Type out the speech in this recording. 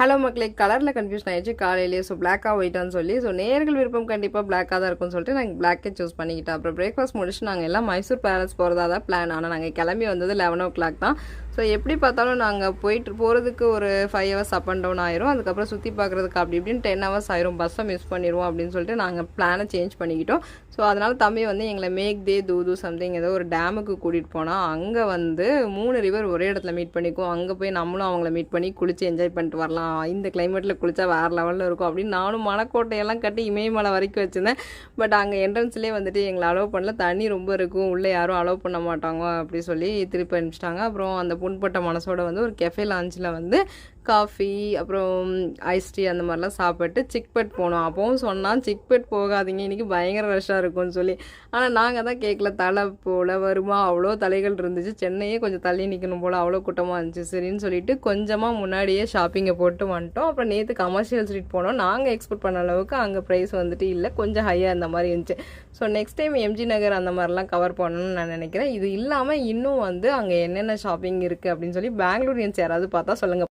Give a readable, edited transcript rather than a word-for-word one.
Hello மக்களே, கலரில் confusion ஆயிடுச்சு காலையிலேயே. ஸோ பிளாக்காக ஒயிட்டான்னு சொல்லி, ஸோ நேர்கள் விருப்பம் கண்டிப்பாக பிளாக்காக தான் இருக்கும்னு சொல்லிட்டு நாங்கள் பிளாக்கே சூஸ் பண்ணிக்கிட்டோம். அப்புறம் பிரேக்ஃபாஸ்ட் முடிச்சு நாங்கள் எல்லாம் மைசூர் பேலஸ் போகிறதா தான் பிளான். ஆனால் நாங்கள் கிளம்பி வந்தது 11 o'clock தான். ஸோ எப்படி பார்த்தாலும் நாங்கள் போகிறதுக்கு ஒரு 5 hours அப் அண்ட் டவுன் ஆயிரும். அதுக்கப்புறம் சுற்றி பார்க்குறதுக்கு அப்படி இப்படின்னு 10 hours ஆயிரும். பஸ்ஸை மிஸ் பண்ணிடுவோம் அப்படின்னு சொல்லிட்டு நாங்கள் பிளானை சேஞ்ச் பண்ணிக்கிட்டோம். ஸோ அதனால் தம்பி வந்து எங்களை மேக்தே தூது சம்திங் ஏதோ ஒரு டேமுக்கு கூட்டிகிட்டு போனால் அங்கே வந்து 3 ரிவர் ஒரே இடத்துல மீட் பண்ணிக்குவோம். அங்கே போய் நம்மளும் அவங்கள மீட் பண்ணி குளித்து என்ஜாய் பண்ணிட்டு வரலாம். இந்த கிளைமேட்டில் குளித்தா வேறு லெவலில் இருக்கும் அப்படின்னு நானும் மலைக்கோட்டையெல்லாம் கட்டி இமயமலை வரைக்கும் வச்சுருந்தேன். பட் அங்கே என்ட்ரன்ஸ்லேயே வந்துட்டு எங்களை அலோவ் பண்ணல. தண்ணி ரொம்ப இருக்கும், உள்ளே யாரும் அலோவ் பண்ண மாட்டாங்க அப்படி சொல்லி திருப்பி அனுப்பிச்சிட்டாங்க. அப்புறம் அந்த புண்பட்ட மனசோட வந்து ஒரு கெஃபே லான்ச்சில் வந்து காஃபி அப்புறம் ஐஸ் டீ அந்த மாதிரிலாம் சாப்பிட்டு சிக்பெட் போனோம். அப்போவும் சொன்னால் சிக்பெட் போகாதீங்க, இன்றைக்கி பயங்கர ரஷ்ஷாக இருக்கும்னு சொல்லி. ஆனால் நாங்கள் தான் கேட்கல, தலை போல் வருமா, அவ்வளோ தலைகள் இருந்துச்சு. சென்னையே கொஞ்சம் தள்ளி நிற்கணும் போல் அவ்வளோ கூட்டமாக இருந்துச்சு. சரின்னு சொல்லிட்டு கொஞ்சமாக முன்னாடியே ஷாப்பிங்கை போட்டு வந்துட்டோம். அப்புறம் நேற்று கமர்ஷியல் ஸ்ட்ரீட் போனோம். நாங்கள் எக்ஸ்பெக்ட் பண்ண அளவுக்கு அங்கே ப்ரைஸ் வந்துட்டு இல்லை, கொஞ்சம் ஹையாக அந்த மாதிரி இருந்துச்சு. ஸோ நெக்ஸ்ட் டைம் எம்ஜி நகர் அந்த மாதிரிலாம் கவர் பண்ணணும்னு நான் நினைக்கிறேன். இது இல்லாமல் இன்னும் வந்து அங்கே என்னென்ன ஷாப்பிங் இருக்குது அப்படின்னு சொல்லி பெங்களூரியன்ஸ் யாராவது பார்த்தா சொல்லுங்கள்.